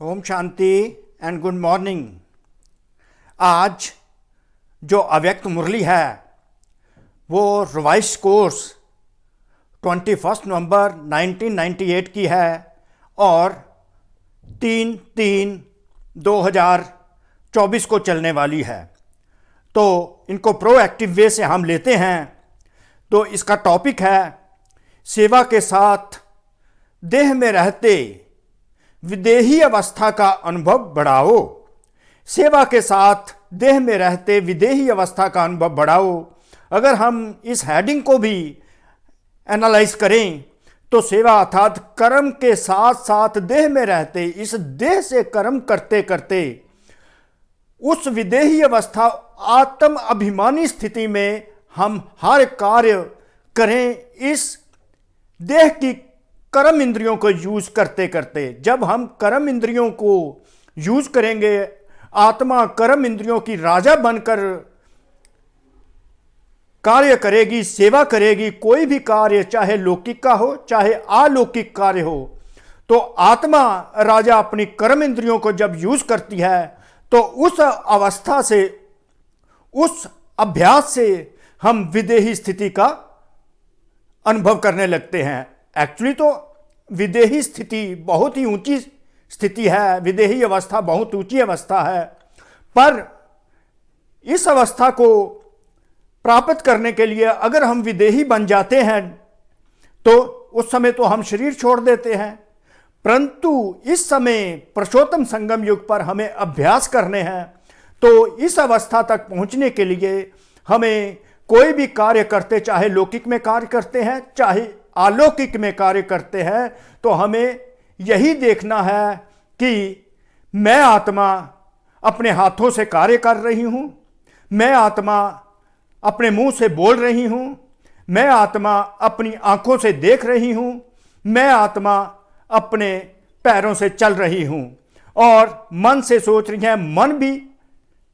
ओम शांति and good morning. आज जो अव्यक्त मुरली है वो रिवाइज कोर्स 21 नवंबर 1998 की है और 3/3/2024 को चलने वाली है। तो इनको प्रोएक्टिव वे से हम लेते हैं। तो इसका टॉपिक है सेवा के साथ देह में रहते विदेही अवस्था का अनुभव बढ़ाओ। सेवा के साथ देह में रहते विदेही अवस्था का अनुभव बढ़ाओ। अगर हम इस हेडिंग को भी एनालाइज करें तो सेवा अर्थात कर्म के साथ साथ देह में रहते, इस देह से कर्म करते करते उस विदेही अवस्था आत्म अभिमानी स्थिति में हम हर कार्य करें। इस देह की कर्म इंद्रियों को यूज करते करते, जब हम कर्म इंद्रियों को यूज करेंगे, आत्मा कर्म इंद्रियों की राजा बनकर कार्य करेगी, सेवा करेगी। कोई भी कार्य चाहे लौकिक का हो चाहे अलौकिक कार्य हो, तो आत्मा राजा अपनी कर्म इंद्रियों को जब यूज करती है तो उस अवस्था से, उस अभ्यास से हम विदेही स्थिति का अनुभव करने लगते हैं। एक्चुअली तो विदेही स्थिति बहुत ही ऊंची स्थिति है, विदेही अवस्था बहुत ऊंची अवस्था है, पर इस अवस्था को प्राप्त करने के लिए अगर हम विदेही बन जाते हैं तो उस समय तो हम शरीर छोड़ देते हैं। परंतु इस समय पुरुषोत्तम संगम युग पर हमें अभ्यास करने हैं। तो इस अवस्था तक पहुंचने के लिए हमें कोई भी कार्य करते, चाहे लौकिक में कार्य करते हैं चाहे अलौकिक में कार्य करते हैं, तो हमें यही देखना है कि मैं आत्मा अपने हाथों से कार्य कर रही हूं, मैं आत्मा अपने मुंह से बोल रही हूं, मैं आत्मा अपनी आंखों से देख रही हूं, मैं आत्मा अपने पैरों से चल रही हूं और मन से सोच रही है। मन भी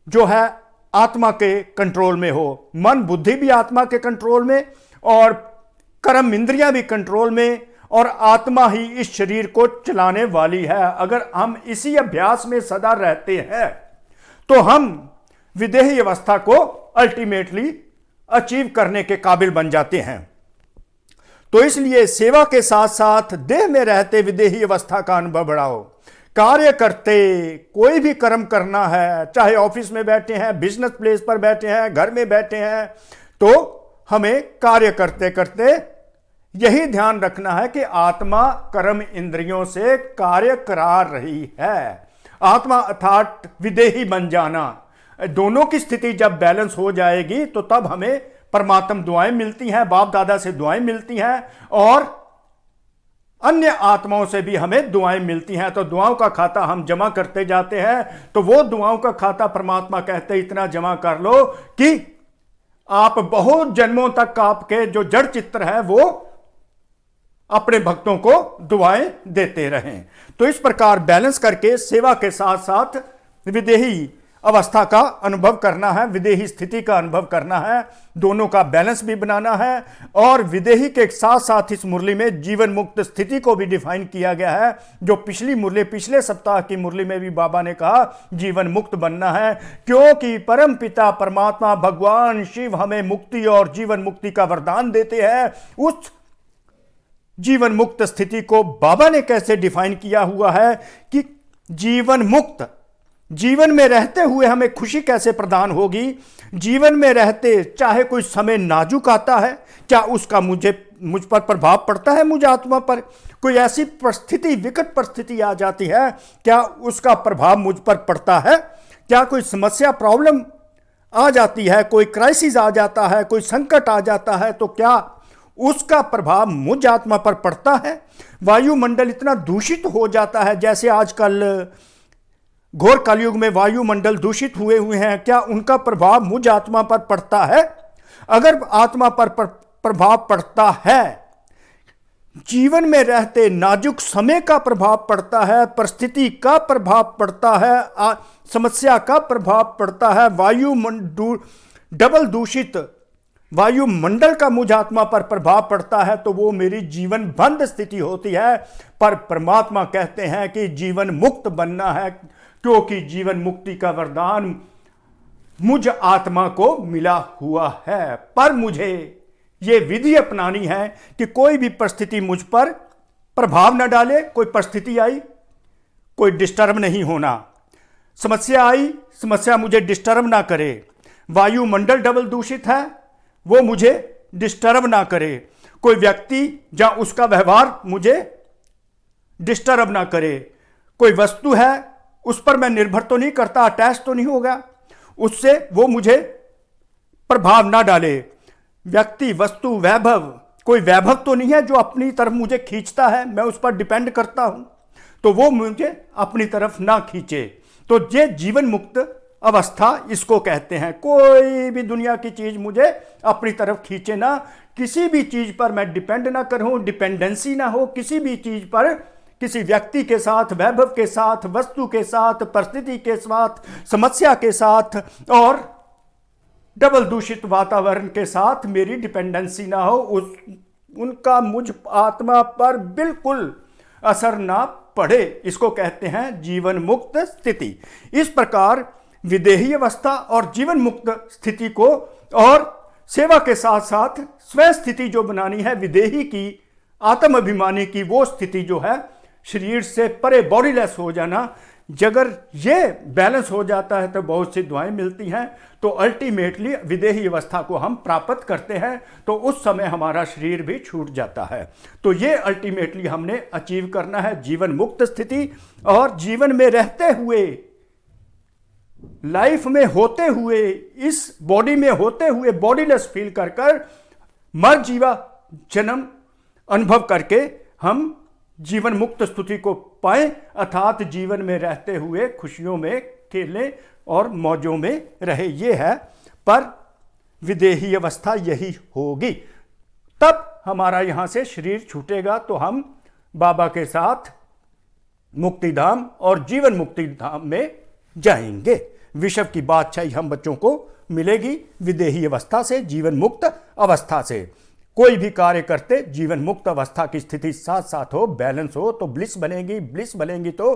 जो है आत्मा के कंट्रोल में हो, मन बुद्धि भी आत्मा के कंट्रोल में और कर्म इंद्रियां भी कंट्रोल में, और आत्मा ही इस शरीर को चलाने वाली है। अगर हम इसी अभ्यास में सदा रहते हैं तो हम विदेही अवस्था को अल्टीमेटली अचीव करने के काबिल बन जाते हैं। तो इसलिए सेवा के साथ साथ देह में रहते विदेही अवस्था का अनुभव बढ़ाओ। कार्य करते, कोई भी कर्म करना है, चाहे ऑफिस में बैठे हैं, बिजनेस प्लेस पर बैठे हैं, घर में बैठे हैं, तो हमें कार्य करते करते यही ध्यान रखना है कि आत्मा कर्म इंद्रियों से कार्य करा रही है। आत्मा अर्थात विदेही बन जाना, दोनों की स्थिति जब बैलेंस हो जाएगी तो तब हमें परमात्म दुआएं मिलती हैं, बाप दादा से दुआएं मिलती हैं और अन्य आत्माओं से भी हमें दुआएं मिलती हैं। तो दुआओं का खाता हम जमा करते जाते हैं, तो वो दुआओं का खाता परमात्मा कहते इतना जमा कर लो कि आप बहुत जन्मों तक आपके जो जड़ चित्र है वो अपने भक्तों को दुआएं देते रहें। तो इस प्रकार बैलेंस करके सेवा के साथ साथ विदेही अवस्था का अनुभव करना है, विदेही स्थिति का अनुभव करना है, दोनों का बैलेंस भी बनाना है। और विदेही के साथ साथ इस मुरली में जीवन मुक्त स्थिति को भी डिफाइन किया गया है, जो पिछली मुरली, पिछले सप्ताह की मुरली में भी बाबा ने कहा जीवन मुक्त बनना है, क्योंकि परम पिता परमात्मा भगवान शिव हमें मुक्ति और जीवन मुक्ति का वरदान देते हैं। उस जीवन मुक्त स्थिति को बाबा ने कैसे डिफाइन किया हुआ है कि जीवन मुक्त, जीवन में रहते हुए हमें खुशी कैसे प्रदान होगी। जीवन में रहते चाहे कोई समय नाजुक आता है, क्या उसका मुझ पर प्रभाव पड़ता है, मुझ आत्मा पर कोई ऐसी परिस्थिति, विकट परिस्थिति आ जाती है, क्या उसका प्रभाव मुझ पर पड़ता है। क्या कोई समस्या, प्रॉब्लम आ जाती है, कोई क्राइसिस आ जाता है, कोई संकट आ जाता है, तो क्या उसका प्रभाव मुझ आत्मा पर पड़ता है। वायुमंडल इतना दूषित हो जाता है, जैसे आजकल घोर कलयुग में वायुमंडल दूषित हुए हैं, क्या उनका प्रभाव मुझ आत्मा पर पड़ता है। अगर आत्मा पर प्रभाव पड़ता है, जीवन में रहते नाजुक समय का प्रभाव पड़ता है, परिस्थिति का प्रभाव पड़ता है, समस्या का प्रभाव पड़ता है, वायुमंडल डबल दूषित वायुमंडल का मुझ आत्मा पर प्रभाव पड़ता है तो वो मेरी जीवन बंद स्थिति होती है। पर परमात्मा कहते हैं कि जीवन मुक्त बनना है, क्योंकि जीवन मुक्ति का वरदान मुझ आत्मा को मिला हुआ है। पर मुझे ये विधि अपनानी है कि कोई भी परिस्थिति मुझ पर प्रभाव न डाले। कोई परिस्थिति आई, कोई डिस्टर्ब नहीं होना। समस्या आई, समस्या मुझे डिस्टर्ब ना करे। वायुमंडल डबल दूषित है, वो मुझे डिस्टर्ब ना करे। कोई व्यक्ति या उसका व्यवहार मुझे डिस्टर्ब ना करे। कोई वस्तु है, उस पर मैं निर्भर तो नहीं करता, अटैच तो नहीं होगा, उससे वो मुझे प्रभाव ना डाले। व्यक्ति, वस्तु, वैभव, कोई वैभव तो नहीं है जो अपनी तरफ मुझे खींचता है, मैं उस पर डिपेंड करता हूं, तो वो मुझे अपनी तरफ ना खींचे। तो ये जीवन मुक्त अवस्था इसको कहते हैं। कोई भी दुनिया की चीज मुझे अपनी तरफ खींचे ना, किसी भी चीज पर मैं डिपेंड ना करूं, डिपेंडेंसी ना हो किसी भी चीज पर, किसी व्यक्ति के साथ, वैभव के साथ, वस्तु के साथ, परिस्थिति के साथ, समस्या के साथ और डबल दूषित वातावरण के साथ मेरी डिपेंडेंसी ना हो, उनका मुझ आत्मा पर बिल्कुल असर ना पड़े। इसको कहते हैं जीवन मुक्त स्थिति। इस प्रकार विदेही अवस्था और जीवन मुक्त स्थिति को और सेवा के साथ साथ स्वयं स्थिति जो बनानी है विदेही की, आत्म अभिमानी की, वो स्थिति जो है शरीर से परे, बॉडीलेस हो जाना, अगर ये बैलेंस हो जाता है तो बहुत सी दुआएं मिलती हैं। तो अल्टीमेटली विदेही अवस्था को हम प्राप्त करते हैं, तो उस समय हमारा शरीर भी छूट जाता है। तो ये अल्टीमेटली हमने अचीव करना है जीवन मुक्त स्थिति। और जीवन में रहते हुए, लाइफ में होते हुए, इस बॉडी में होते हुए बॉडीलेस फील कर कर मर जीवा जन्म अनुभव करके हम जीवन मुक्त स्थिति को पाएं, अर्थात जीवन में रहते हुए खुशियों में खेलें और मौजों में रहे। ये है, पर विदेही अवस्था यही होगी। तब हमारा यहां से शरीर छूटेगा तो हम बाबा के साथ मुक्तिधाम और जीवन मुक्ति धाम में जाएंगे। विश्व की बादशाही हम बच्चों को मिलेगी विदेही अवस्था से, जीवन मुक्त अवस्था से। कोई भी कार्य करते जीवन मुक्त अवस्था की स्थिति साथ साथ हो, बैलेंस हो, तो ब्लिस बनेगी। ब्लिस बनेगी तो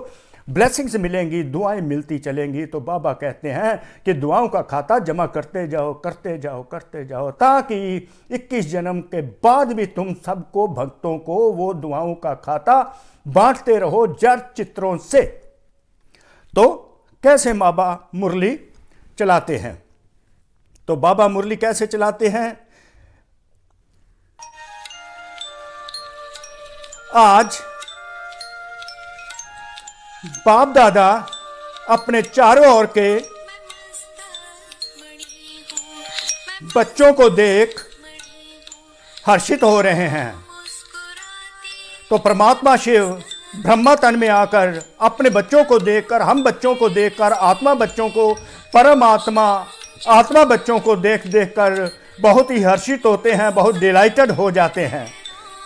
ब्लेसिंग्स मिलेंगी, दुआएं मिलती चलेंगी। तो बाबा कहते हैं कि दुआओं का खाता जमा करते जाओ, करते जाओ, करते जाओ, ताकि 21 जन्म के बाद भी तुम सबको, भक्तों को, वो दुआओं का खाता बांटते रहो जड़ चित्रों से। तो कैसे बाबा मुरली चलाते हैं? तो बाबा मुरली कैसे चलाते हैं? आज बाप दादा अपने चारों ओर के बच्चों को देख हर्षित हो रहे हैं। तो परमात्मा शिव ब्रह्मा तन में आकर अपने बच्चों को देखकर, हम बच्चों को देखकर, आत्मा बच्चों को, परमात्मा आत्मा बच्चों को देख देख कर बहुत ही हर्षित होते हैं, बहुत डिलाइटेड हो जाते हैं।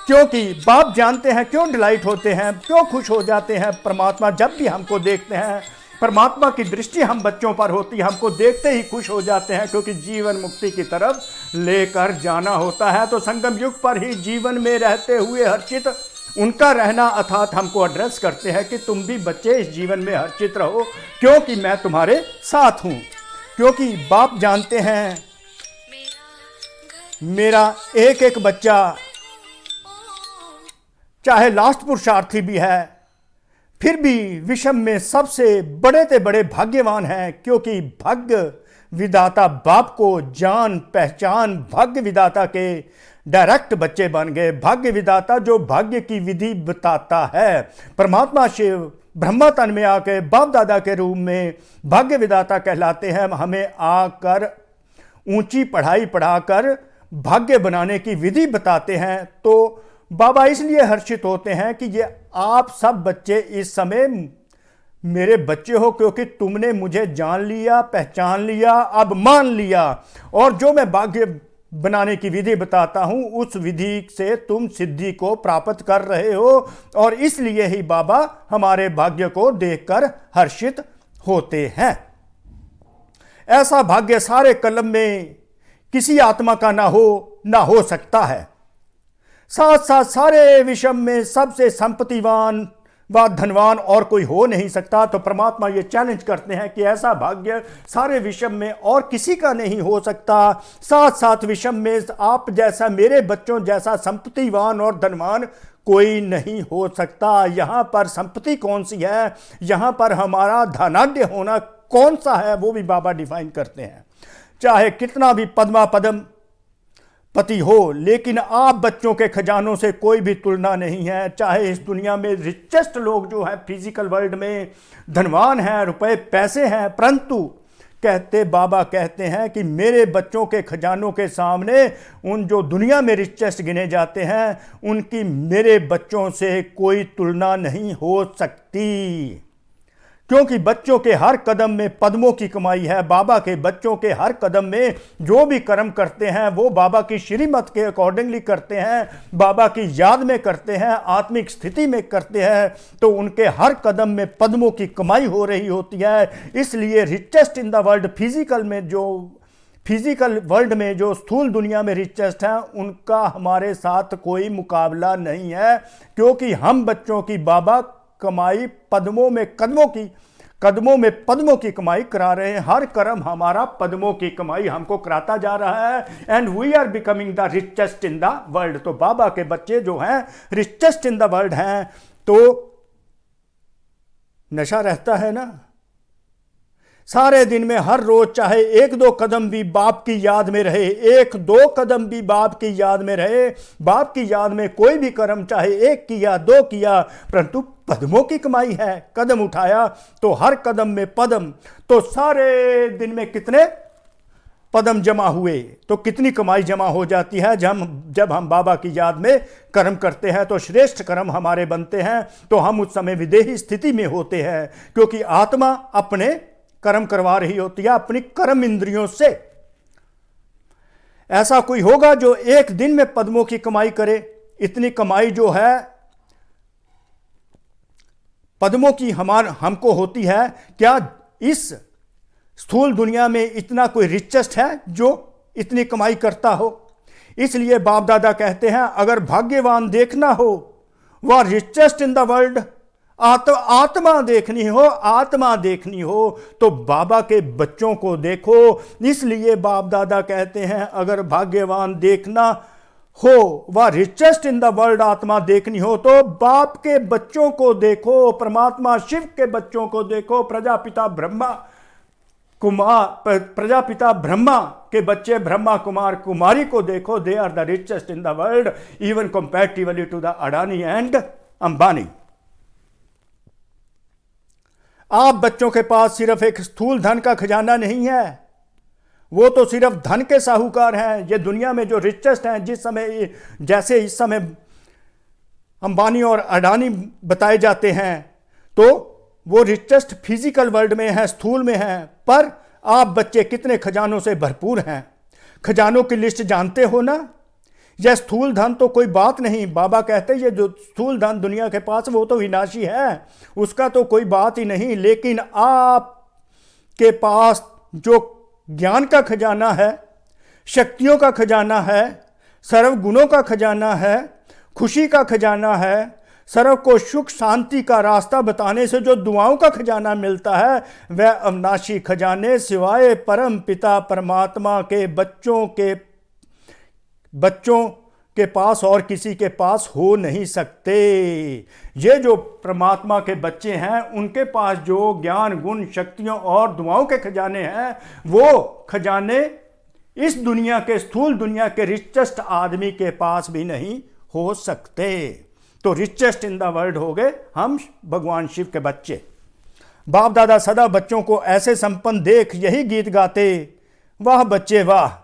क्योंकि बाप जानते हैं क्यों डिलाइट होते हैं, क्यों खुश हो जाते हैं। परमात्मा जब भी हमको देखते हैं, परमात्मा की दृष्टि हम बच्चों पर होती है, हमको देखते ही खुश हो जाते हैं, क्योंकि जीवन मुक्ति की तरफ लेकर जाना होता है। तो संगम युग पर ही जीवन में रहते हुए हर्षित उनका रहना, अर्थात हमको एड्रेस करते हैं कि तुम भी बच्चे इस जीवन में हर्षित रहो, क्योंकि मैं तुम्हारे साथ हूँ। क्योंकि बाप जानते हैं मेरा एक एक बच्चा चाहे लास्ट पुरुषार्थी भी है, फिर भी विश्व में सबसे बड़े से बड़े भाग्यवान हैं, क्योंकि भाग्य विधाता बाप को जान पहचान भाग्य विधाता के डायरेक्ट बच्चे बन गए। भाग्य विधाता जो भाग्य की विधि बताता है, परमात्मा शिव ब्रह्मा तन में आके बाप दादा के रूप में भाग्य विधाता कहलाते हैं। हमें आकर ऊंची पढ़ाई पढ़ाकर भाग्य बनाने की विधि बताते हैं। तो बाबा इसलिए हर्षित होते हैं कि ये आप सब बच्चे इस समय मेरे बच्चे हो, क्योंकि तुमने मुझे जान लिया, पहचान लिया, अब मान लिया, और जो मैं भाग्य बनाने की विधि बताता हूं उस विधि से तुम सिद्धि को प्राप्त कर रहे हो। और इसलिए ही बाबा हमारे भाग्य को देखकर हर्षित होते हैं। ऐसा भाग्य सारे कलम में किसी आत्मा का ना हो सकता है। साथ साथ सारे विश्व में सबसे संपत्तिवान व धनवान और कोई हो नहीं सकता। तो परमात्मा ये चैलेंज करते हैं कि ऐसा भाग्य सारे विश्व में और किसी का नहीं हो सकता। साथ साथ विश्व में आप जैसा, मेरे बच्चों जैसा संपत्तिवान और धनवान कोई नहीं हो सकता। यहाँ पर संपत्ति कौन सी है, यहाँ पर हमारा धनाढ्य होना कौन सा है, वो भी बाबा डिफाइन करते हैं। चाहे कितना भी पद्मा पदम पति हो, लेकिन आप बच्चों के खजानों से कोई भी तुलना नहीं है। चाहे इस दुनिया में रिचेस्ट लोग जो है फिजिकल वर्ल्ड में धनवान हैं, रुपए पैसे हैं, परंतु बाबा कहते हैं कि मेरे बच्चों के खजानों के सामने उन जो दुनिया में रिचेस्ट गिने जाते हैं, उनकी मेरे बच्चों से कोई तुलना नहीं हो सकती। क्योंकि बच्चों के हर कदम में पद्मों की कमाई है। बाबा के बच्चों के हर कदम में जो भी कर्म करते हैं वो बाबा की श्रीमत के अकॉर्डिंगली करते हैं, बाबा की याद में करते हैं, आत्मिक स्थिति में करते हैं, तो उनके हर कदम में पद्मों की कमाई हो रही होती है। इसलिए richest in the world, physical world में जो स्थूल दुनिया में रिचेस्ट हैं, उनका हमारे साथ कोई मुकाबला नहीं है। क्योंकि हम बच्चों की बाबा कमाई कदमों में पद्मों की कमाई करा रहे हैं। हर कर्म हमारा पद्मों की कमाई हमको कराता जा रहा है। And we are becoming the richest in the world. तो बाबा के बच्चे जो हैं रिचेस्ट इन द वर्ल्ड हैं। तो नशा रहता है ना, सारे दिन में हर रोज चाहे एक दो कदम भी बाप की याद में रहे, एक दो कदम भी बाप की याद में रहे, बाप की याद में कोई भी कर्म चाहे एक किया दो किया, परंतु पद्मों की कमाई है। कदम उठाया तो हर कदम में पद्म, तो सारे दिन में कितने पद्म जमा हुए, तो कितनी कमाई जमा हो जाती है। जब हम बाबा की याद में कर्म करते हैं तो श्रेष्ठ कर्म हमारे बनते हैं। तो हम उस समय विदेही स्थिति में होते हैं, क्योंकि आत्मा अपने कर्म करवा रही होती है अपनी कर्म इंद्रियों से। ऐसा कोई होगा जो एक दिन में पद्मों की कमाई करे? इतनी कमाई जो है पद्मों की हमको होती है, क्या इस स्थूल दुनिया में इतना कोई रिचेस्ट है जो इतनी कमाई करता हो? इसलिए बाप दादा कहते हैं अगर भाग्यवान देखना हो, वह रिचेस्ट इन द वर्ल्ड, आत्मा देखनी हो तो बाबा के बच्चों को देखो। इसलिए बाप दादा कहते हैं अगर भाग्यवान देखना हो, वह रिचेस्ट इन द वर्ल्ड आत्मा देखनी हो, तो बाप के बच्चों को देखो, परमात्मा शिव के बच्चों को देखो, प्रजापिता ब्रह्मा के बच्चे ब्रह्मा कुमार कुमारी को देखो। They are the richest in the world even comparatively to the Adani and Ambani. आप बच्चों के पास सिर्फ एक स्थूल धन का खजाना नहीं है, वो तो सिर्फ धन के साहूकार हैं। ये दुनिया में जो रिचेस्ट हैं, जैसे इस समय अंबानी और अडानी बताए जाते हैं, तो वो रिचेस्ट फिजिकल वर्ल्ड में है, स्थूल में है। पर आप बच्चे कितने खजानों से भरपूर हैं। खजानों की लिस्ट जानते हो ना? यह स्थूल धन तो कोई बात नहीं। बाबा कहते हैं ये जो स्थूल धन दुनिया के पास वो तो विनाशी है, उसका तो कोई बात ही नहीं। लेकिन आप के पास जो ज्ञान का खजाना है, शक्तियों का खजाना है, सर्वगुणों का खजाना है, खुशी का खजाना है, सर्व को सुख शांति का रास्ता बताने से जो दुआओं का खजाना मिलता है, वह अविनाशी खजाने सिवाय परम पिता परमात्मा के बच्चों के पास और किसी के पास हो नहीं सकते। ये जो परमात्मा के बच्चे हैं, उनके पास जो ज्ञान गुण शक्तियों और दुआओं के खजाने हैं, वो खजाने इस दुनिया के स्थूल दुनिया के रिचेस्ट आदमी के पास भी नहीं हो सकते। तो रिचेस्ट इन द वर्ल्ड हो गए हम भगवान शिव के बच्चे। बाप दादा सदा बच्चों को ऐसे संपन्न देख यही गीत गाते, वाह बच्चे वाह।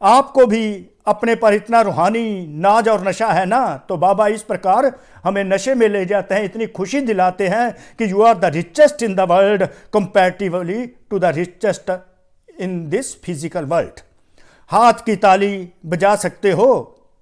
आपको भी अपने पर इतना रूहानी नाज और नशा है ना, तो बाबा इस प्रकार हमें नशे में ले जाते हैं, इतनी खुशी दिलाते हैं कि you are the richest in the world comparatively to the richest in this physical world. हाथ की ताली बजा सकते हो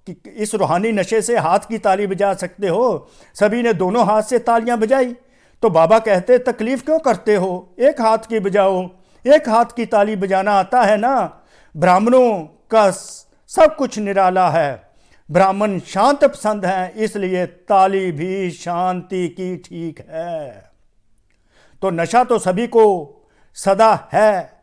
कि इस रूहानी नशे से हाथ की ताली बजा सकते हो। सभी ने दोनों हाथ से तालियां बजाई, तो बाबा कहते तकलीफ क्यों करते हो, एक हाथ की बजाओ, एक हाथ की ताली बजाना आता है ना। ब्राह्मणों सब कुछ निराला है। ब्राह्मण शांत पसंद हैं, इसलिए ताली भी शांति की ठीक है। तो नशा तो सभी को सदा है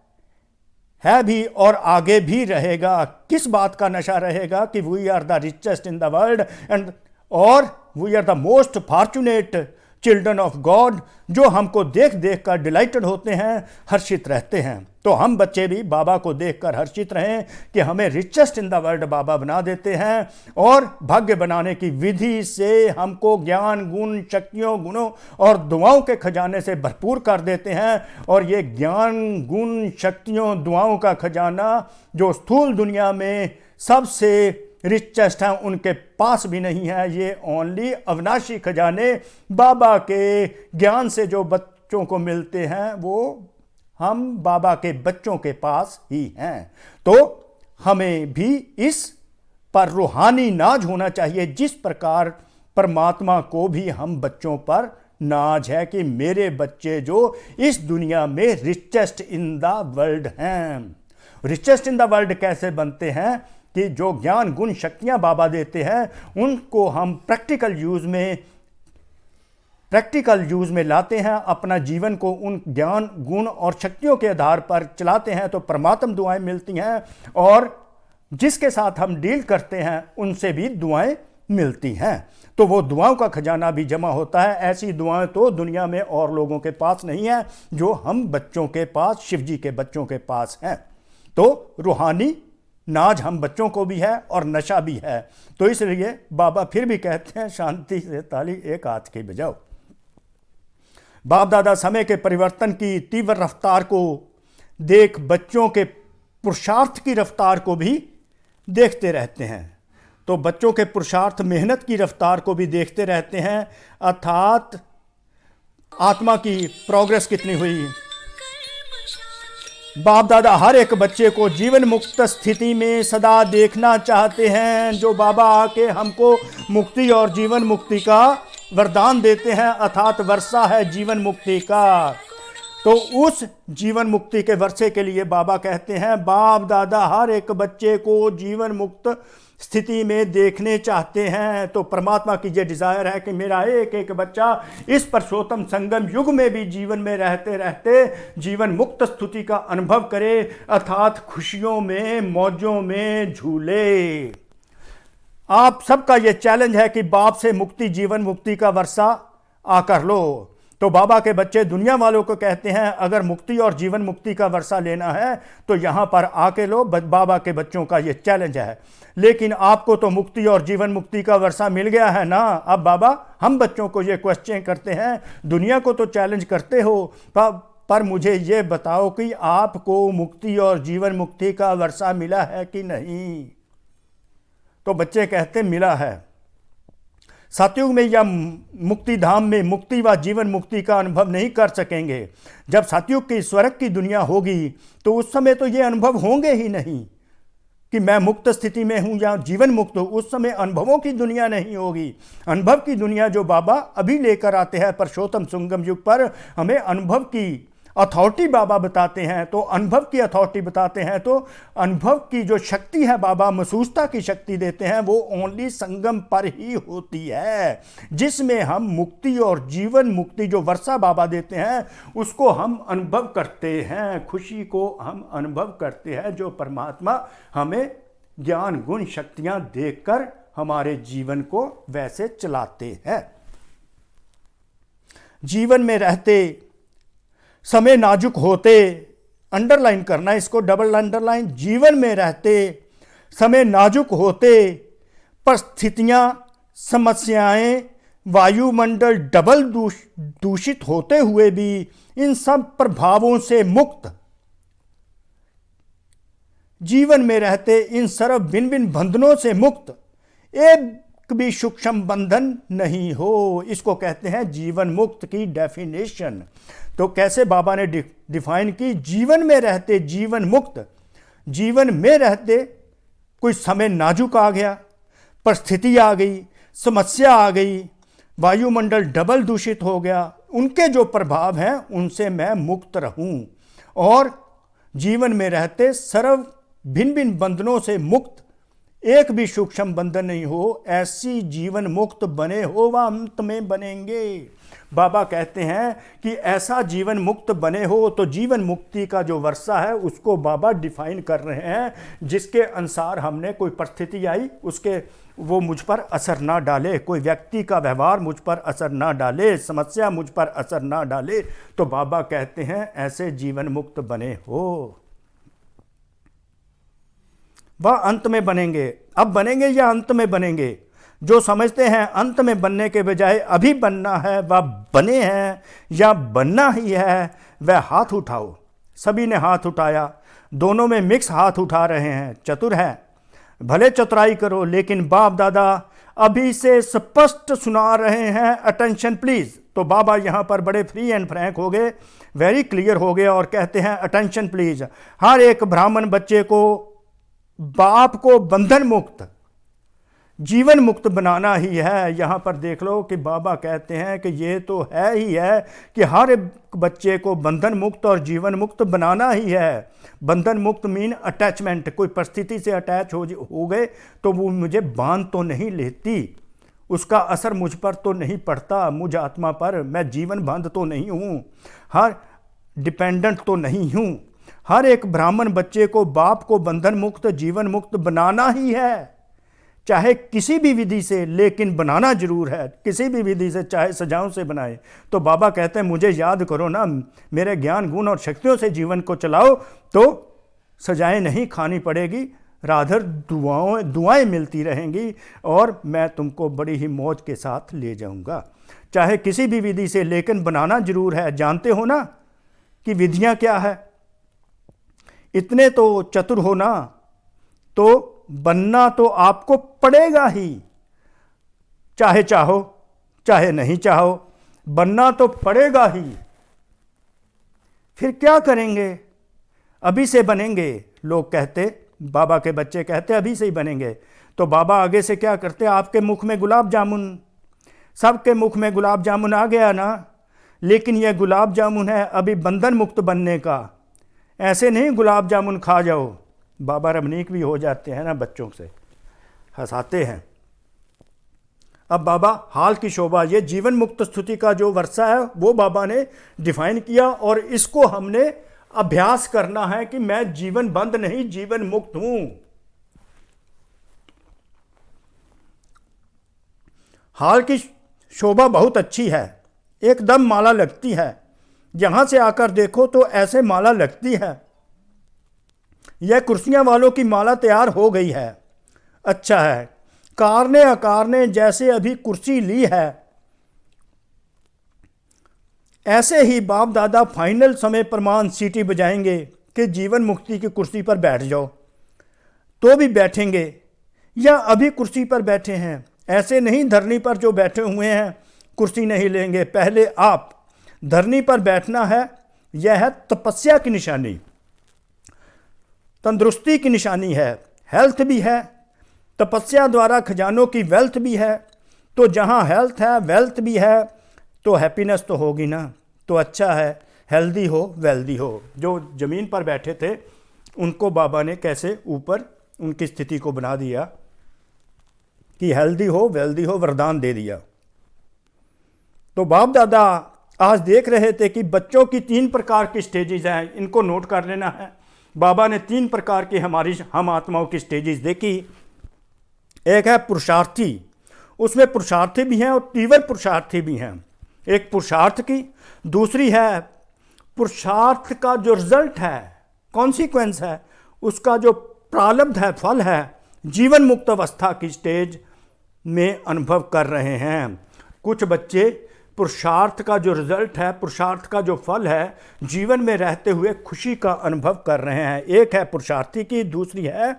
भी और आगे भी रहेगा। किस बात का नशा रहेगा कि we are the richest in the world and और we are the most fortunate children of God, जो हमको देख देख कर डिलाइटेड होते हैं, हर्षित रहते हैं। तो हम बच्चे भी बाबा को देखकर हर्षित रहें कि हमें रिचेस्ट इन द वर्ल्ड बाबा बना देते हैं और भाग्य बनाने की विधि से हमको ज्ञान, गुण, शक्तियों, गुणों और दुआओं के खजाने से भरपूर कर देते हैं। और ये ज्ञान, गुण, शक्तियों, दुआओं का खजाना जो स्थूल दुनिया में सबसे रिचेस्ट हैं, उनके पास भी नहीं है। ये ओनली अविनाशी खजाने बाबा के ज्ञान से जो बच्चों को मिलते हैं, वो हम बाबा के बच्चों के पास ही हैं। तो हमें भी इस पर रूहानी नाज होना चाहिए, जिस प्रकार परमात्मा को भी हम बच्चों पर नाज है कि मेरे बच्चे जो इस दुनिया में रिचेस्ट इन द वर्ल्ड हैं। रिचेस्ट इन द वर्ल्ड कैसे बनते हैं कि जो ज्ञान, गुण, शक्तियां बाबा देते हैं, उनको हम प्रैक्टिकल यूज में लाते हैं, अपना जीवन को उन ज्ञान, गुण और शक्तियों के आधार पर चलाते हैं, तो परमात्म दुआएं मिलती हैं। और जिसके साथ हम डील करते हैं उनसे भी दुआएं मिलती हैं। तो वो दुआओं का खजाना भी जमा होता है। ऐसी दुआएं तो दुनिया में और लोगों के पास नहीं है जो हम बच्चों के पास, शिव जी के बच्चों के पास हैं। तो रूहानी नाज हम बच्चों को भी है और नशा भी है। तो इसलिए बाबा फिर भी कहते हैं, शांति से ताली एक हाथ की बजाओ। बाप दादा समय के परिवर्तन की तीव्र रफ्तार को देख बच्चों के पुरुषार्थ की रफ्तार को भी देखते रहते हैं। तो बच्चों के पुरुषार्थ, मेहनत की रफ्तार को भी देखते रहते हैं, अर्थात आत्मा की प्रोग्रेस कितनी हुई। बाप दादा हर एक बच्चे को जीवन मुक्त स्थिति में सदा देखना चाहते हैं। जो बाबा आके हमको मुक्ति और जीवन मुक्ति का वरदान देते हैं, अर्थात वर्षा है जीवन मुक्ति का। तो उस जीवन मुक्ति के वर्षे के लिए बाबा कहते हैं, बाप दादा हर एक बच्चे को जीवन मुक्त स्थिति में देखने चाहते हैं। तो परमात्मा की ये डिज़ायर है कि मेरा एक एक बच्चा इस पुरुषोत्तम संगम युग में भी जीवन में रहते रहते जीवन मुक्त स्थिति का अनुभव करे, अर्थात खुशियों में, मौजों में झूले। आप सबका ये चैलेंज है कि बाप से मुक्ति, जीवन मुक्ति का वर्षा आकर लो। तो बाबा के बच्चे दुनिया वालों को कहते हैं, अगर मुक्ति और जीवन मुक्ति का वर्षा लेना है तो यहाँ पर आके लो। बाबा के बच्चों का ये चैलेंज है। लेकिन आपको तो मुक्ति और जीवन मुक्ति का वर्षा मिल गया है ना। अब बाबा हम बच्चों को ये क्वेश्चन करते हैं, दुनिया को तो चैलेंज करते हो, पर मुझे ये बताओ कि आपको मुक्ति और जीवन मुक्ति का वर्षा मिला है कि नहीं। तो बच्चे कहते मिला है। सतयुग में या मुक्ति धाम में मुक्ति व जीवन मुक्ति का अनुभव नहीं कर सकेंगे। जब सतयुग की स्वर्ग की दुनिया होगी तो उस समय तो ये अनुभव होंगे ही नहीं कि मैं मुक्त स्थिति में हूँ या जीवन मुक्त हूँ। उस समय अनुभवों की दुनिया नहीं होगी। अनुभव की दुनिया जो बाबा अभी लेकर आते हैं पुरुषोत्तम संगम युग पर, हमें अनुभव की अथॉरिटी बाबा बताते हैं। तो अनुभव की अथॉरिटी बताते हैं, तो अनुभव की जो शक्ति है बाबा महसूसता की शक्ति देते हैं, वो ओनली संगम पर ही होती है, जिसमें हम मुक्ति और जीवन मुक्ति जो वर्षा बाबा देते हैं उसको हम अनुभव करते हैं, खुशी को हम अनुभव करते हैं, जो परमात्मा हमें ज्ञान, गुण, शक्तियाँ देकर हमारे जीवन को वैसे चलाते हैं। जीवन में रहते समय नाजुक होते, अंडरलाइन करना इसको, डबल अंडरलाइन, जीवन में रहते समय नाजुक होते, परिस्थितियां, समस्याएं, वायुमंडल डबल दूषित होते हुए भी इन सब प्रभावों से मुक्त, जीवन में रहते इन सर्व भिन्न भिन्न बंधनों से मुक्त, एक भी सूक्ष्म बंधन नहीं हो। इसको कहते हैं जीवन मुक्त की डेफिनेशन। तो कैसे बाबा ने डिफाइन की, जीवन में रहते जीवन मुक्त। जीवन में रहते कोई समय नाजुक आ गया, परिस्थिति आ गई, समस्या आ गई, वायुमंडल डबल दूषित हो गया, उनके जो प्रभाव हैं उनसे मैं मुक्त रहूं। और जीवन में रहते सर्व भिन्न भिन्न बंधनों से मुक्त, एक भी सूक्ष्म बंधन नहीं हो, ऐसी जीवन मुक्त बने हो वह अंत में बनेंगे। बाबा कहते हैं कि ऐसा जीवन मुक्त बने हो, तो जीवन मुक्ति का जो वर्षा है उसको बाबा डिफाइन कर रहे हैं, जिसके अनुसार हमने कोई परिस्थिति आई उसके वो मुझ पर असर ना डाले, कोई व्यक्ति का व्यवहार मुझ पर असर ना डाले, समस्या मुझ पर असर ना डाले, तो बाबा कहते हैं ऐसे जीवन मुक्त बने हो। वह अंत में बनेंगे। अब बनेंगे या अंत में बनेंगे? जो समझते हैं अंत में बनने के बजाय अभी बनना है, वह बने हैं या बनना ही है, वह हाथ उठाओ। सभी ने हाथ उठाया, दोनों में मिक्स हाथ उठा रहे हैं। चतुर है, भले चतुराई करो, लेकिन बाप दादा अभी से स्पष्ट सुना रहे हैं, अटेंशन प्लीज। तो बाबा यहाँ पर बड़े फ्री एंड फ्रैंक हो गए, वेरी क्लियर हो गए और कहते हैं अटेंशन प्लीज। हर एक ब्राह्मण बच्चे को, बाप को बंधन मुक्त, जीवन मुक्त बनाना ही है। यहाँ पर देख लो कि बाबा कहते हैं कि ये तो है ही है कि हर एक बच्चे को बंधन मुक्त और जीवन मुक्त बनाना ही है। बंधन मुक्त मीन अटैचमेंट, कोई परिस्थिति से अटैच हो गए तो वो मुझे बांध तो नहीं लेती, उसका असर मुझ पर तो नहीं पड़ता, मुझ आत्मा पर, मैं जीवन बंध तो नहीं हूँ, हर डिपेंडेंट तो नहीं हूँ। हर एक ब्राह्मण बच्चे को, बाप को बंधन मुक्त, जीवन मुक्त बनाना ही है, चाहे किसी भी विधि से, लेकिन बनाना जरूर है। किसी भी विधि से, चाहे सजाओं से बनाए। तो बाबा कहते हैं मुझे याद करो ना, मेरे ज्ञान गुण और शक्तियों से जीवन को चलाओ तो सजाएं नहीं खानी पड़ेगी, राधर दुआएं मिलती रहेंगी और मैं तुमको बड़ी ही मौज के साथ ले जाऊंगा। चाहे किसी भी विधि से, लेकिन बनाना जरूर है। जानते हो ना कि विधियां क्या है? इतने तो चतुर हो ना, तो बनना तो आपको पड़ेगा ही, चाहे चाहो चाहे नहीं चाहो, बनना तो पड़ेगा ही। फिर क्या करेंगे? अभी से बनेंगे। लोग कहते, बाबा के बच्चे कहते अभी से ही बनेंगे। तो बाबा आगे से क्या करते? आपके मुख में गुलाब जामुन, सबके मुख में गुलाब जामुन आ गया ना, लेकिन यह गुलाब जामुन है अभी बंधन मुक्त बनने का। ऐसे नहीं गुलाब जामुन खा जाओ। बाबा रमणीक भी हो जाते हैं ना, बच्चों से हंसाते हैं। अब बाबा हाल की शोभा, ये जीवन मुक्त स्तुति का जो वर्षा है वो बाबा ने डिफाइन किया और इसको हमने अभ्यास करना है कि मैं जीवन बंद नहीं, जीवन मुक्त हूं। हाल की शोभा बहुत अच्छी है, एकदम माला लगती है। यहां से आकर देखो तो ऐसे माला लगती है। यह कुर्सियां वालों की माला तैयार हो गई है। अच्छा है, कारने अकारने जैसे अभी कुर्सी ली है, ऐसे ही बाप दादा फाइनल समय प्रमाण सीटी बजाएंगे कि जीवन मुक्ति की कुर्सी पर बैठ जाओ, तो भी बैठेंगे या अभी कुर्सी पर बैठे हैं। ऐसे नहीं धरनी पर जो बैठे हुए हैं कुर्सी नहीं लेंगे, पहले आप धरनी पर बैठना है। यह है तपस्या की निशानी, तंदुरुस्ती की निशानी है, हेल्थ भी है। तपस्या द्वारा खजानों की वेल्थ भी है। तो जहाँ हेल्थ है, वेल्थ भी है, तो हैप्पीनेस तो होगी ना। तो अच्छा है, हेल्दी हो, वेल्दी हो। जो ज़मीन पर बैठे थे उनको बाबा ने कैसे ऊपर उनकी स्थिति को बना दिया कि हेल्दी हो, वेल्दी हो, वरदान दे दिया। तो बाप दादा आज देख रहे थे कि बच्चों की 3 प्रकार की स्टेजेस हैं, इनको नोट कर लेना है। बाबा ने 3 प्रकार की हम आत्माओं की स्टेजेस देखी। एक है पुरुषार्थी, उसमें पुरुषार्थी भी हैं और तीव्र पुरुषार्थी भी हैं। एक पुरुषार्थ की, दूसरी है पुरुषार्थ का जो रिजल्ट है, कॉन्सिक्वेंस है, उसका जो प्रारब्ध है, फल है, जीवन मुक्त अवस्था की स्टेज में अनुभव कर रहे हैं। कुछ बच्चे पुरुषार्थ का जो रिजल्ट है, पुरुषार्थ का जो फल है, जीवन में रहते हुए खुशी का अनुभव कर रहे हैं। एक है पुरुषार्थी की, दूसरी है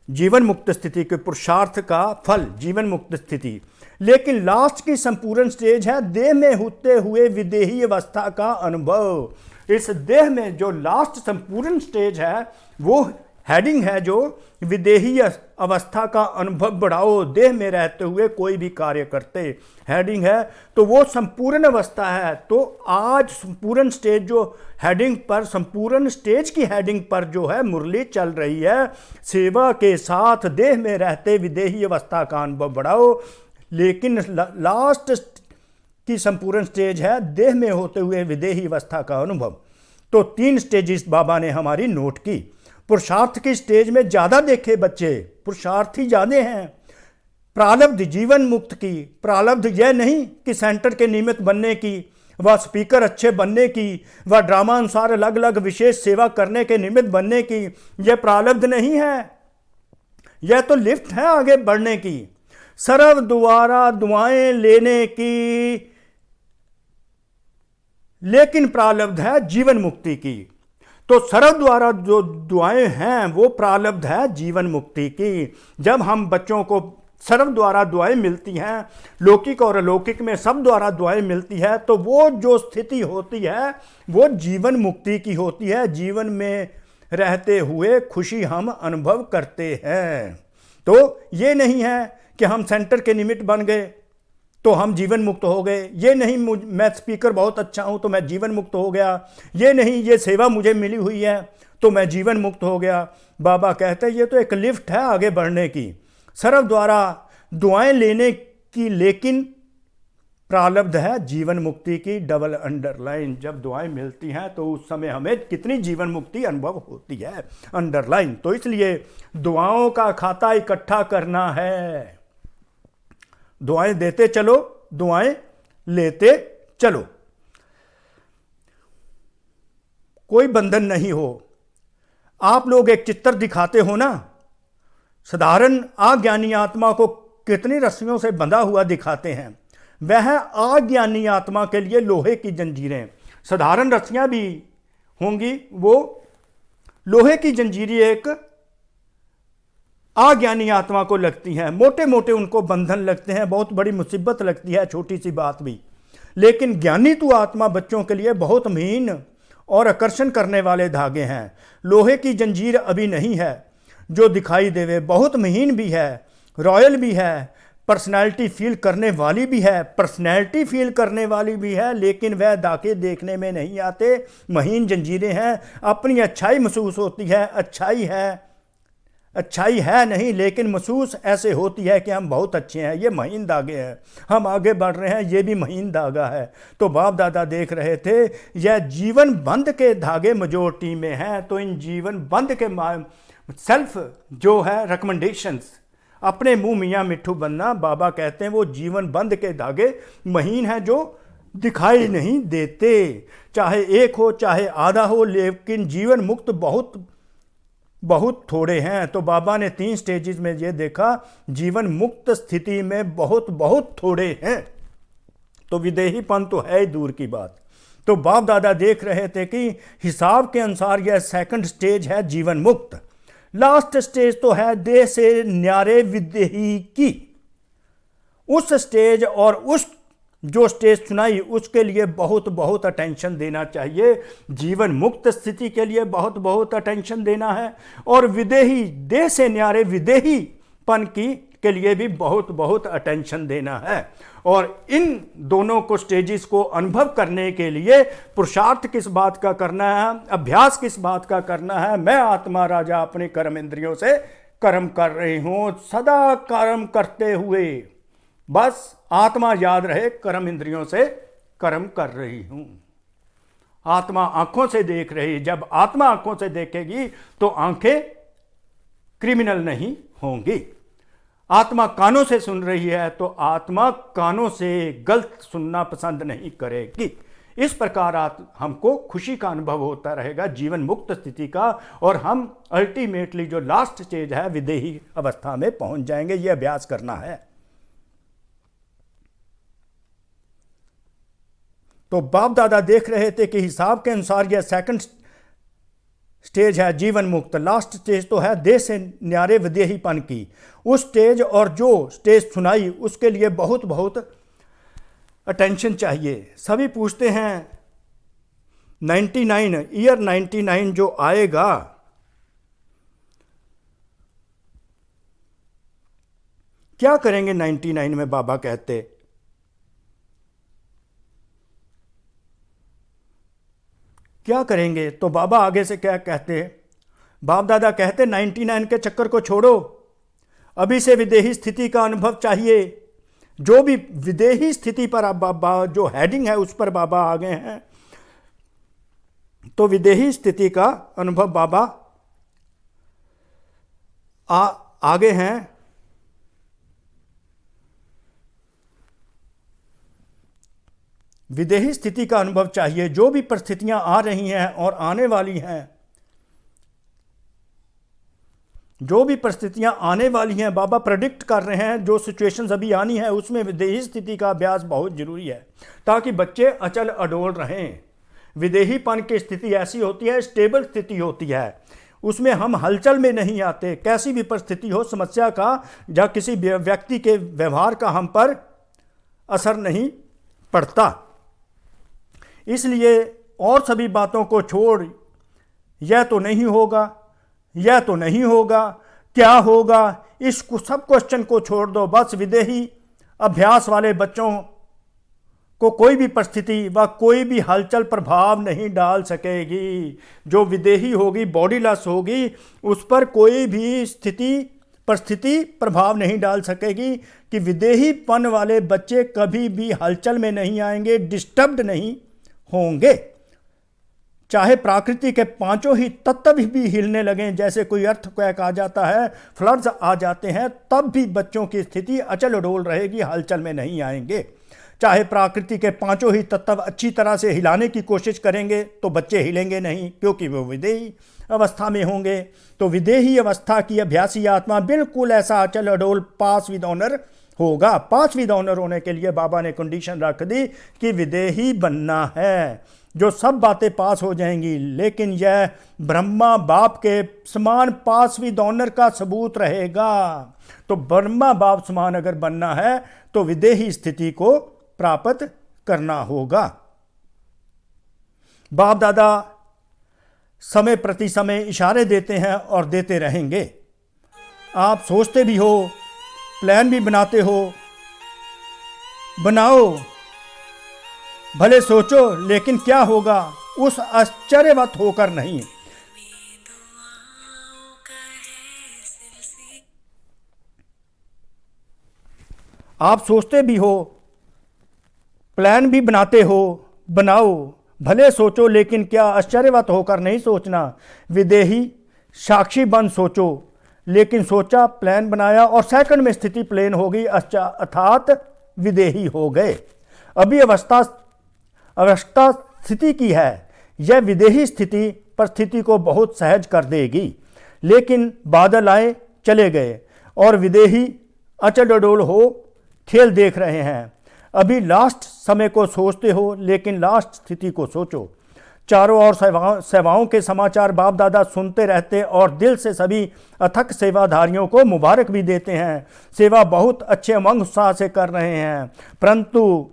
जीवन मुक्त स्थिति के। पुरुषार्थ का फल जीवन मुक्त स्थिति। लेकिन लास्ट की संपूर्ण स्टेज है देह में होते हुए विदेही अवस्था का अनुभव। इस देह में जो लास्ट संपूर्ण स्टेज है वो हेडिंग है जो विदेही अवस्था का अनुभव बढ़ाओ, देह में रहते हुए कोई भी कार्य करते, हेडिंग है। तो वो संपूर्ण अवस्था है। तो आज संपूर्ण स्टेज जो हेडिंग पर, संपूर्ण स्टेज की हेडिंग पर जो है मुरली चल रही है, सेवा के साथ देह में रहते विदेही अवस्था का अनुभव बढ़ाओ। लेकिन लास्ट की संपूर्ण स्टेज है देह में होते हुए विदेही अवस्था का अनुभव। तो 3 स्टेजेस बाबा ने हमारी नोट की। पुरुषार्थ की स्टेज में ज़्यादा देखे बच्चे, पुरुषार्थी ज़्यादा हैं। प्रारब्ध जीवन मुक्त की, प्रारब्ध यह नहीं कि सेंटर के निमित्त बनने की, व स्पीकर अच्छे बनने की, व ड्रामा अनुसार अलग अलग विशेष सेवा करने के निमित्त बनने की, यह प्रारब्ध नहीं है। यह तो लिफ्ट है आगे बढ़ने की, सर्व द्वारा दुआएं लेने की, लेकिन प्रारब्ध है जीवन मुक्ति की। तो सर्व द्वारा जो दुआएं हैं वो प्रारब्ध है जीवन मुक्ति की। जब हम बच्चों को सर्व द्वारा दुआएं मिलती हैं, लौकिक और अलौकिक में सब द्वारा दुआएं मिलती है, तो वो जो स्थिति होती है वो जीवन मुक्ति की होती है। जीवन में रहते हुए खुशी हम अनुभव करते हैं। तो ये नहीं है कि हम सेंटर के निमित्त बन गए तो हम जीवन मुक्त हो गए, ये नहीं मैं स्पीकर बहुत अच्छा हूं तो मैं जीवन मुक्त हो गया, ये नहीं ये सेवा मुझे मिली हुई है तो मैं जीवन मुक्त हो गया। बाबा कहते हैं ये तो एक लिफ्ट है आगे बढ़ने की, सर्व द्वारा दुआएं लेने की, लेकिन प्रारब्ध है जीवन मुक्ति की। Double underline. जब दुआएं मिलती हैं तो उस समय हमें कितनी जीवन मुक्ति अनुभव होती है, अंडरलाइन। तो इसलिए दुआओं का खाता इकट्ठा करना है। दुआएं देते चलो, दुआएं लेते चलो, कोई बंधन नहीं हो। आप लोग एक चित्र दिखाते हो ना, साधारण अज्ञानी आत्मा को कितनी रस्सियों से बंधा हुआ दिखाते हैं, वह अज्ञानी आत्मा के लिए लोहे की जंजीरें। साधारण रस्सियां भी होंगी, वो लोहे की जंजीरें एक अज्ञानी आत्मा को लगती हैं, मोटे मोटे उनको बंधन लगते हैं, बहुत बड़ी मुसीबत लगती है छोटी सी बात भी। लेकिन ज्ञानी तू आत्मा बच्चों के लिए बहुत महीन और आकर्षण करने वाले धागे हैं। लोहे की जंजीर अभी नहीं है जो दिखाई देवे, बहुत महीन भी है, रॉयल भी है, पर्सनैलिटी फील करने वाली भी है, पर्सनैलिटी फील करने वाली भी है, लेकिन वह धागे देखने में नहीं आते, महीन जंजीरें हैं। अपनी अच्छाई महसूस होती है, अच्छाई है नहीं, लेकिन महसूस ऐसे होती है कि हम बहुत अच्छे हैं, ये महीन धागे हैं, हम आगे बढ़ रहे हैं, ये भी महीन धागा है। तो बाप दादा देख रहे थे यह जीवन बंध के धागे मेजोरिटी में हैं। तो इन जीवन बंध के सेल्फ जो है रिकमेंडेशंस, अपने मुंह मियाँ मिट्ठू बनना, बाबा कहते हैं वो जीवन बंध के धागे महीन हैं जो दिखाई नहीं देते, चाहे एक हो चाहे आधा हो, लेकिन जीवन मुक्त बहुत थोड़े हैं। तो बाबा ने 3 स्टेजेस में ये देखा, जीवन मुक्त स्थिति में बहुत थोड़े हैं। तो विदेहीपन तो है ही दूर की बात। तो बाप दादा देख रहे थे कि हिसाब के अनुसार यह सेकंड स्टेज है जीवन मुक्त। लास्ट स्टेज तो है देह से न्यारे विदेही की। उस स्टेज और उस जो स्टेज सुनाई उसके लिए बहुत अटेंशन देना चाहिए। जीवन मुक्त स्थिति के लिए बहुत अटेंशन देना है, और विदेही देह से न्यारे विदेहीपन के लिए भी बहुत अटेंशन देना है। और इन दोनों को स्टेजेस को अनुभव करने के लिए पुरुषार्थ किस बात का करना है, अभ्यास किस बात का करना है। मैं आत्मा राजा अपने कर्म इंद्रियों से कर्म कर रही हूं, सदा कर्म करते हुए बस आत्मा याद रहे कर्म इंद्रियों से कर्म कर रही हूं। आत्मा आंखों से देख रही, जब आत्मा आंखों से देखेगी तो आंखें क्रिमिनल नहीं होंगी। आत्मा कानों से सुन रही है तो आत्मा कानों से गलत सुनना पसंद नहीं करेगी। इस प्रकार हमको खुशी का अनुभव होता रहेगा जीवन मुक्त स्थिति का, और हम अल्टीमेटली जो लास्ट स्टेज है विदेही अवस्था में पहुंच जाएंगे। यह अभ्यास करना है। तो बाप दादा देख रहे थे कि हिसाब के अनुसार यह सेकंड स्टेज है जीवन मुक्त। लास्ट स्टेज तो है देह से न्यारे विदेहीपन की। उस स्टेज और जो स्टेज सुनाई उसके लिए बहुत अटेंशन चाहिए। सभी पूछते हैं 99 ईयर 99 जो आएगा क्या करेंगे 99 में? बाबा कहते, क्या करेंगे? तो बाबा आगे से क्या कहते? बाप दादा कहते 99 के चक्कर को छोड़ो, अभी से विदेही स्थिति का अनुभव चाहिए। जो भी विदेही स्थिति पर अब बाबा जो हेडिंग है उस पर बाबा आ गए हैं, तो विदेही स्थिति का अनुभव बाबा आगे हैं। विदेही स्थिति का अनुभव चाहिए। जो भी परिस्थितियां आ रही हैं और आने वाली हैं, जो भी परिस्थितियां आने वाली हैं, बाबा प्रेडिक्ट कर रहे हैं जो सिचुएशंस अभी आनी है उसमें विदेही स्थिति का अभ्यास बहुत जरूरी है ताकि बच्चे अचल अडोल रहें। विदेहीपन की स्थिति ऐसी होती है, स्टेबल स्थिति होती है, उसमें हम हलचल में नहीं आते। कैसी भी परिस्थिति हो, समस्या का या किसी व्यक्ति के व्यवहार का हम पर असर नहीं पड़ता। इसलिए और सभी बातों को छोड़, यह तो नहीं होगा, यह तो नहीं होगा, क्या होगा, इस सब क्वेश्चन को छोड़ दो। बस विदेही अभ्यास वाले बच्चों को कोई भी परिस्थिति व कोई भी हलचल प्रभाव नहीं डाल सकेगी। जो विदेही होगी, बॉडीलेस होगी, उस पर कोई भी परिस्थिति प्रभाव नहीं डाल सकेगी। कि विदेहीपन वाले बच्चे कभी भी हलचल में नहीं आएंगे, डिस्टर्ब्ड नहीं होंगे। चाहे प्रकृति के पांचों ही तत्व भी हिलने लगें, जैसे कोई अर्थक्वेक आ जाता है, फ्लड्स आ जाते हैं, तब भी बच्चों की स्थिति अचल अडोल रहेगी, हलचल में नहीं आएंगे। चाहे प्रकृति के पांचों ही तत्व अच्छी तरह से हिलाने की कोशिश करेंगे तो बच्चे हिलेंगे नहीं, क्योंकि वो विदेही अवस्था में होंगे। तो विदेही अवस्था की अभ्यासी आत्मा बिल्कुल ऐसा अचल अडोल पास विद ऑनर होगा। पास विद ऑनर होने के लिए बाबा ने कंडीशन रख दी कि विदेही बनना है, जो सब बातें पास हो जाएंगी, लेकिन यह ब्रह्मा बाप के समान पास विद ऑनर का सबूत रहेगा। तो ब्रह्मा बाप समान अगर बनना है तो विदेही स्थिति को प्राप्त करना होगा। बाप दादा समय प्रति समय इशारे देते हैं और देते रहेंगे। आप सोचते भी हो, प्लान भी बनाते हो, बनाओ, भले सोचो, लेकिन क्या होगा उस आश्चर्यवत होकर नहीं। आप सोचते भी हो, प्लान भी बनाते हो, बनाओ, भले सोचो, लेकिन क्या आश्चर्यवत होकर नहीं सोचना। विदेही साक्षी बन सोचो, लेकिन सोचा, प्लान बनाया और सेकंड में स्थिति प्लेन हो गई, अर्थात विदेही हो गए। अभी अवस्था स्थिति की है, यह विदेही स्थिति परिस्थिति को बहुत सहज कर देगी। लेकिन बादल आए चले गए और विदेही अचल अडोल हो खेल देख रहे हैं। अभी लास्ट समय को सोचते हो, लेकिन लास्ट स्थिति को सोचो। चारों ओर सेवाओं के समाचार बाप दादा सुनते रहते और दिल से सभी अथक सेवाधारियों को मुबारक भी देते हैं। सेवा बहुत अच्छे उमंग उत्साह से कर रहे हैं, परंतु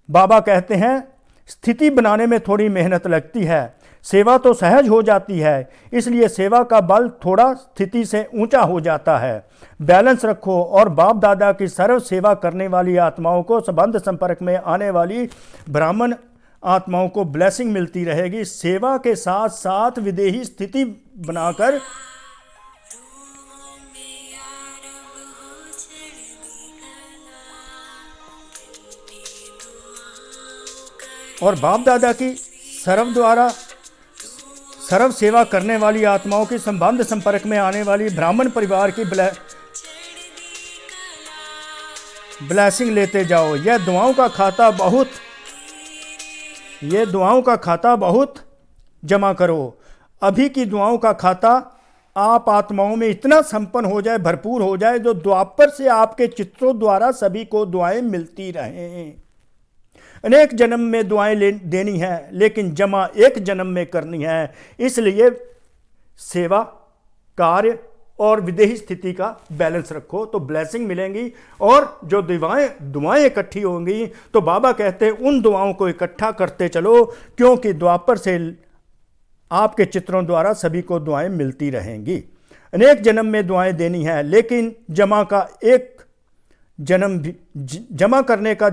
बाबा कहते हैं स्थिति बनाने में थोड़ी मेहनत लगती है। सेवा तो सहज हो जाती है, इसलिए सेवा का बल थोड़ा स्थिति से ऊंचा हो जाता है। बैलेंस रखो और बाप दादा की सर्व सेवा करने वाली आत्माओं को संबंध संपर्क में आने वाली ब्राह्मण आत्माओं को ब्लेसिंग मिलती रहेगी। सेवा के साथ साथ विदेही स्थिति बनाकर और बाप दादा की सर्व सेवा करने वाली आत्माओं की संबंध संपर्क में आने वाली ब्राह्मण परिवार की ब्लेसिंग लेते जाओ। यह दुआओं का खाता बहुत जमा करो। अभी की दुआओं का खाता आप आत्माओं में इतना संपन्न हो जाए, भरपूर हो जाए, जो द्वापर से आपके चित्रों द्वारा सभी को दुआएं मिलती रहें। अनेक जन्म में दुआएं देनी है, लेकिन जमा एक जन्म में करनी है। इसलिए सेवा, कार्य और विदेही स्थिति का बैलेंस रखो तो ब्लेसिंग मिलेंगी। और जो दुआएं इकट्ठी होंगी तो बाबा कहते हैं उन दुआओं को इकट्ठा करते चलो, क्योंकि द्वापर से आपके चित्रों द्वारा सभी को दुआएं मिलती रहेंगी। अनेक जन्म में दुआएं देनी है, लेकिन जमा का एक जमा करने का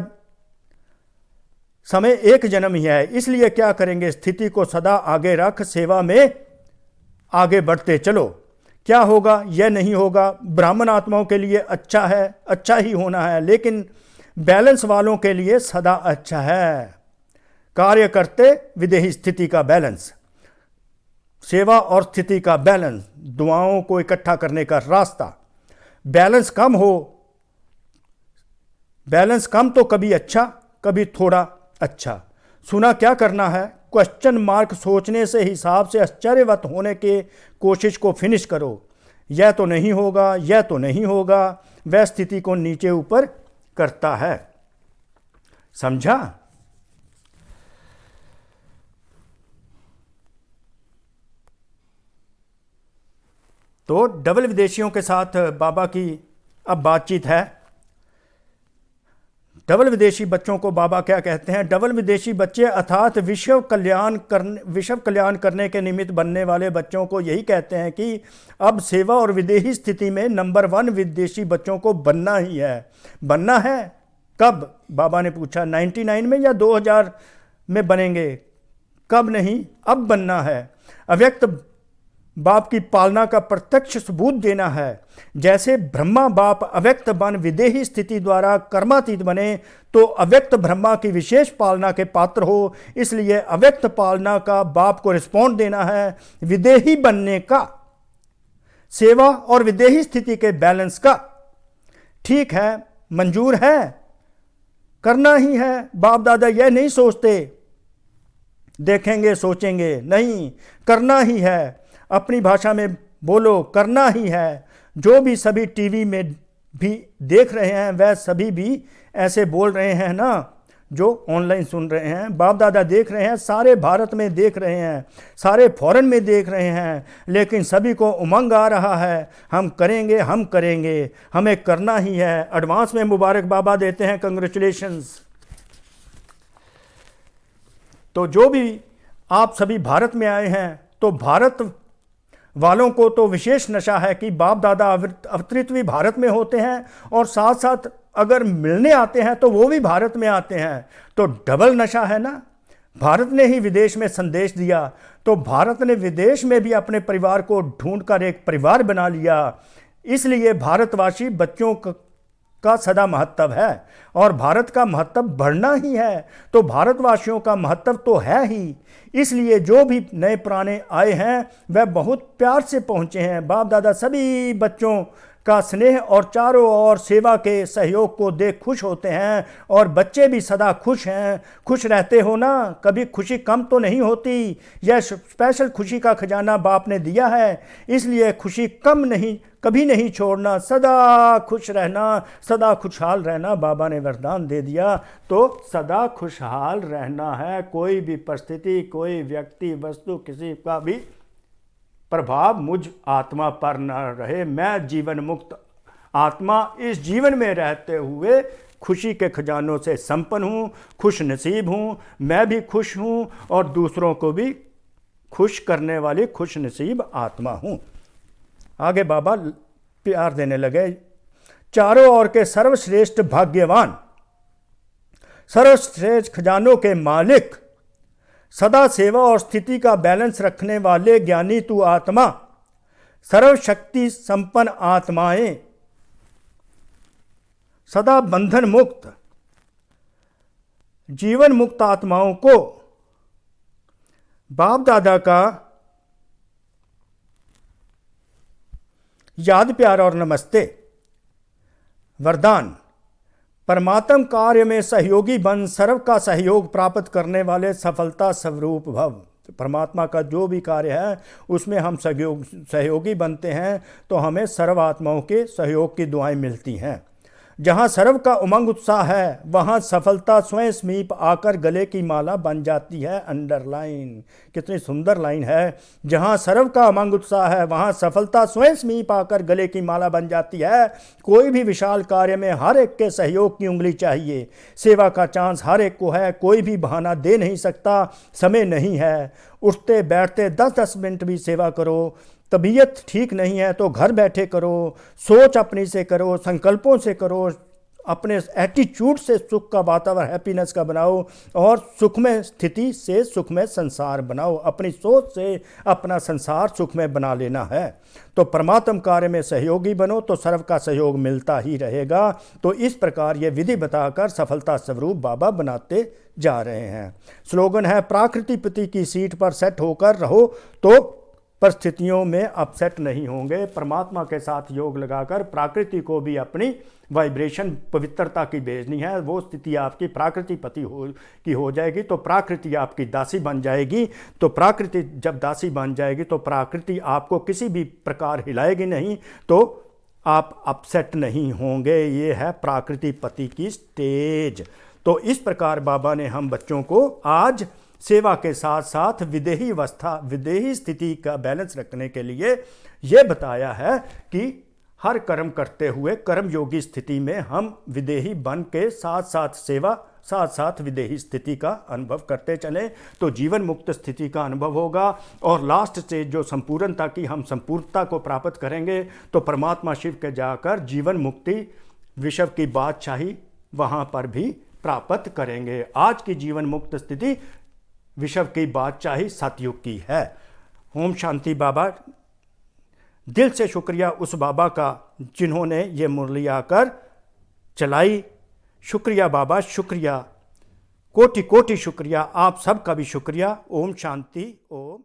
समय एक जन्म ही है। इसलिए क्या करेंगे, स्थिति को सदा आगे रख सेवा में आगे बढ़ते चलो। क्या होगा, यह नहीं होगा। ब्राह्मण आत्माओं के लिए अच्छा है, अच्छा ही होना है, लेकिन बैलेंस वालों के लिए सदा अच्छा है। कार्य करते विदेही स्थिति का बैलेंस, सेवा और स्थिति का बैलेंस, दुआओं को इकट्ठा करने का रास्ता। बैलेंस कम हो, बैलेंस कम तो कभी अच्छा कभी थोड़ा अच्छा। सुना क्या करना है, क्वेश्चन मार्क सोचने से, हिसाब से आश्चर्यवत होने के कोशिश को फिनिश करो। यह तो नहीं होगा, यह तो नहीं होगा, वह स्थिति को नीचे ऊपर करता है। समझा? तो डबल विदेशियों के साथ बाबा की अब बातचीत है। डबल विदेशी बच्चों को बाबा क्या कहते हैं, डबल विदेशी बच्चे अर्थात विश्व कल्याण करने के निमित्त बनने वाले बच्चों को यही कहते हैं कि अब सेवा और विदेही स्थिति में नंबर 1 विदेशी बच्चों को बनना ही है। बनना है कब, बाबा ने पूछा, 99 में या 2000 में बनेंगे? कब नहीं, अब बनना है। अव्यक्त बाप की पालना का प्रत्यक्ष सबूत देना है। जैसे ब्रह्मा बाप अव्यक्त बन विदेही स्थिति द्वारा कर्मातीत बने, तो अव्यक्त ब्रह्मा की विशेष पालना के पात्र हो। इसलिए अव्यक्त पालना का बाप को रिस्पॉन्ड देना है, विदेही बनने का, सेवा और विदेही स्थिति के बैलेंस का। ठीक है, मंजूर है, करना ही है। बाप दादा यह नहीं सोचते देखेंगे सोचेंगे, नहीं, करना ही है। अपनी भाषा में बोलो, करना ही है। जो भी सभी टीवी में भी देख रहे हैं वह सभी भी ऐसे बोल रहे हैं ना, जो ऑनलाइन सुन रहे हैं। बाप दादा देख रहे हैं, सारे भारत में देख रहे हैं, सारे फॉरेन में देख रहे हैं, लेकिन सभी को उमंग आ रहा है, हम करेंगे, हम करेंगे, हमें करना ही है। एडवांस में मुबारक बाबा देते हैं, कंग्रेचुलेशंस। तो जो भी आप सभी भारत में आए हैं, तो भारत वालों को तो विशेष नशा है कि बाप दादा अवतरित भी भारत में होते हैं, और साथ साथ अगर मिलने आते हैं तो वो भी भारत में आते हैं। तो डबल नशा है ना। भारत ने ही विदेश में संदेश दिया, तो भारत ने विदेश में भी अपने परिवार को ढूंढकर एक परिवार बना लिया। इसलिए भारतवासी बच्चों का सदा महत्व है, और भारत का महत्व बढ़ना ही है। तो भारतवासियों का महत्व तो है ही। इसलिए जो भी नए पुराने आए हैं वह बहुत प्यार से पहुँचे हैं। बाप दादा सभी बच्चों का स्नेह और चारों ओर सेवा के सहयोग को देख खुश होते हैं, और बच्चे भी सदा खुश हैं। खुश रहते हो ना, कभी खुशी कम तो नहीं होती। यह स्पेशल खुशी का खजाना बाप ने दिया है, इसलिए खुशी कम नहीं, कभी नहीं छोड़ना, सदा खुश रहना, सदा खुशहाल रहना बाबा ने वरदान दे दिया। तो सदा खुशहाल रहना है। कोई भी परिस्थिति, कोई व्यक्ति, वस्तु, किसी का भी प्रभाव मुझ आत्मा पर न रहे। मैं जीवन मुक्त आत्मा इस जीवन में रहते हुए खुशी के खजानों से संपन्न हूँ, खुश नसीब हूँ। मैं भी खुश हूँ और दूसरों को भी खुश करने वाली खुश नसीब आत्मा हूँ। आगे बाबा प्यार देने लगे। चारों ओर के सर्वश्रेष्ठ भाग्यवान, सर्वश्रेष्ठ खजानों के मालिक, सदा सेवा और स्थिति का बैलेंस रखने वाले ज्ञानी तू आत्मा, सर्वशक्ति संपन्न आत्माएं, सदा बंधन मुक्त, जीवन मुक्त आत्माओं को बाप दादा का याद, प्यार और नमस्ते। वरदान, परमात्म कार्य में सहयोगी बन सर्व का सहयोग प्राप्त करने वाले सफलता स्वरूप भव। परमात्मा का जो भी कार्य है उसमें हम सहयोगी बनते हैं, तो हमें सर्व आत्माओं के सहयोग की दुआएं मिलती हैं। जहाँ सर्व का उमंग उत्साह है वहाँ सफलता स्वयं समीप आकर गले की माला बन जाती है। अंडरलाइन, कितनी सुंदर लाइन है। जहाँ सर्व का उमंग उत्साह है वहाँ सफलता स्वयं समीप आकर गले की माला बन जाती है। कोई भी विशाल कार्य में हर एक के सहयोग की उंगली चाहिए। सेवा का चांस हर एक को है, कोई भी बहाना दे नहीं सकता। समय नहीं है, उठते बैठते 10-10 मिनट भी सेवा करो। तबीयत ठीक नहीं है तो घर बैठे करो, सोच अपनी से करो, संकल्पों से करो, अपने एटीट्यूड से सुख का वातावरण, हैप्पीनेस का बनाओ, और सुखमय स्थिति से सुखमय संसार बनाओ। अपनी सोच से अपना संसार सुखमय बना लेना है। तो परमात्म कार्य में सहयोगी बनो तो सर्व का सहयोग मिलता ही रहेगा। तो इस प्रकार ये विधि बताकर सफलता स्वरूप बाबा बनाते जा रहे हैं। स्लोगन है, प्राकृति पति की सीट पर सेट होकर रहो तो परिस्थितियों में अपसेट नहीं होंगे। परमात्मा के साथ योग लगाकर प्रकृति को भी अपनी वाइब्रेशन पवित्रता की भेजनी है। वो स्थिति आपकी प्राकृति पति हो जाएगी तो प्रकृति आपकी दासी बन जाएगी। तो प्रकृति जब दासी बन जाएगी तो प्रकृति आपको किसी भी प्रकार हिलाएगी नहीं, तो आप अपसेट नहीं होंगे। ये है प्रकृति पति की स्टेज। तो इस प्रकार बाबा ने हम बच्चों को आज सेवा के साथ साथ विदेही अवस्था, विदेही स्थिति का बैलेंस रखने के लिए ये बताया है कि हर कर्म करते हुए कर्मयोगी स्थिति में हम विदेही बन के साथ साथ सेवा, साथ साथ विदेही स्थिति का अनुभव करते चलें तो जीवन मुक्त स्थिति का अनुभव होगा। और लास्ट स्टेज जो संपूर्णता की, हम संपूर्णता को प्राप्त करेंगे तो परमात्मा शिव के जाकर जीवन मुक्ति, विश्व की बादशाही वहाँ पर भी प्राप्त करेंगे। आज की जीवन मुक्त स्थिति विश्व की बादशाही सतयुग की है। ओम शांति। बाबा, दिल से शुक्रिया उस बाबा का जिन्होंने ये मुरली आकर चलाई। शुक्रिया बाबा, शुक्रिया, कोटि कोटि शुक्रिया। आप सबका भी शुक्रिया। ओम शांति। ओम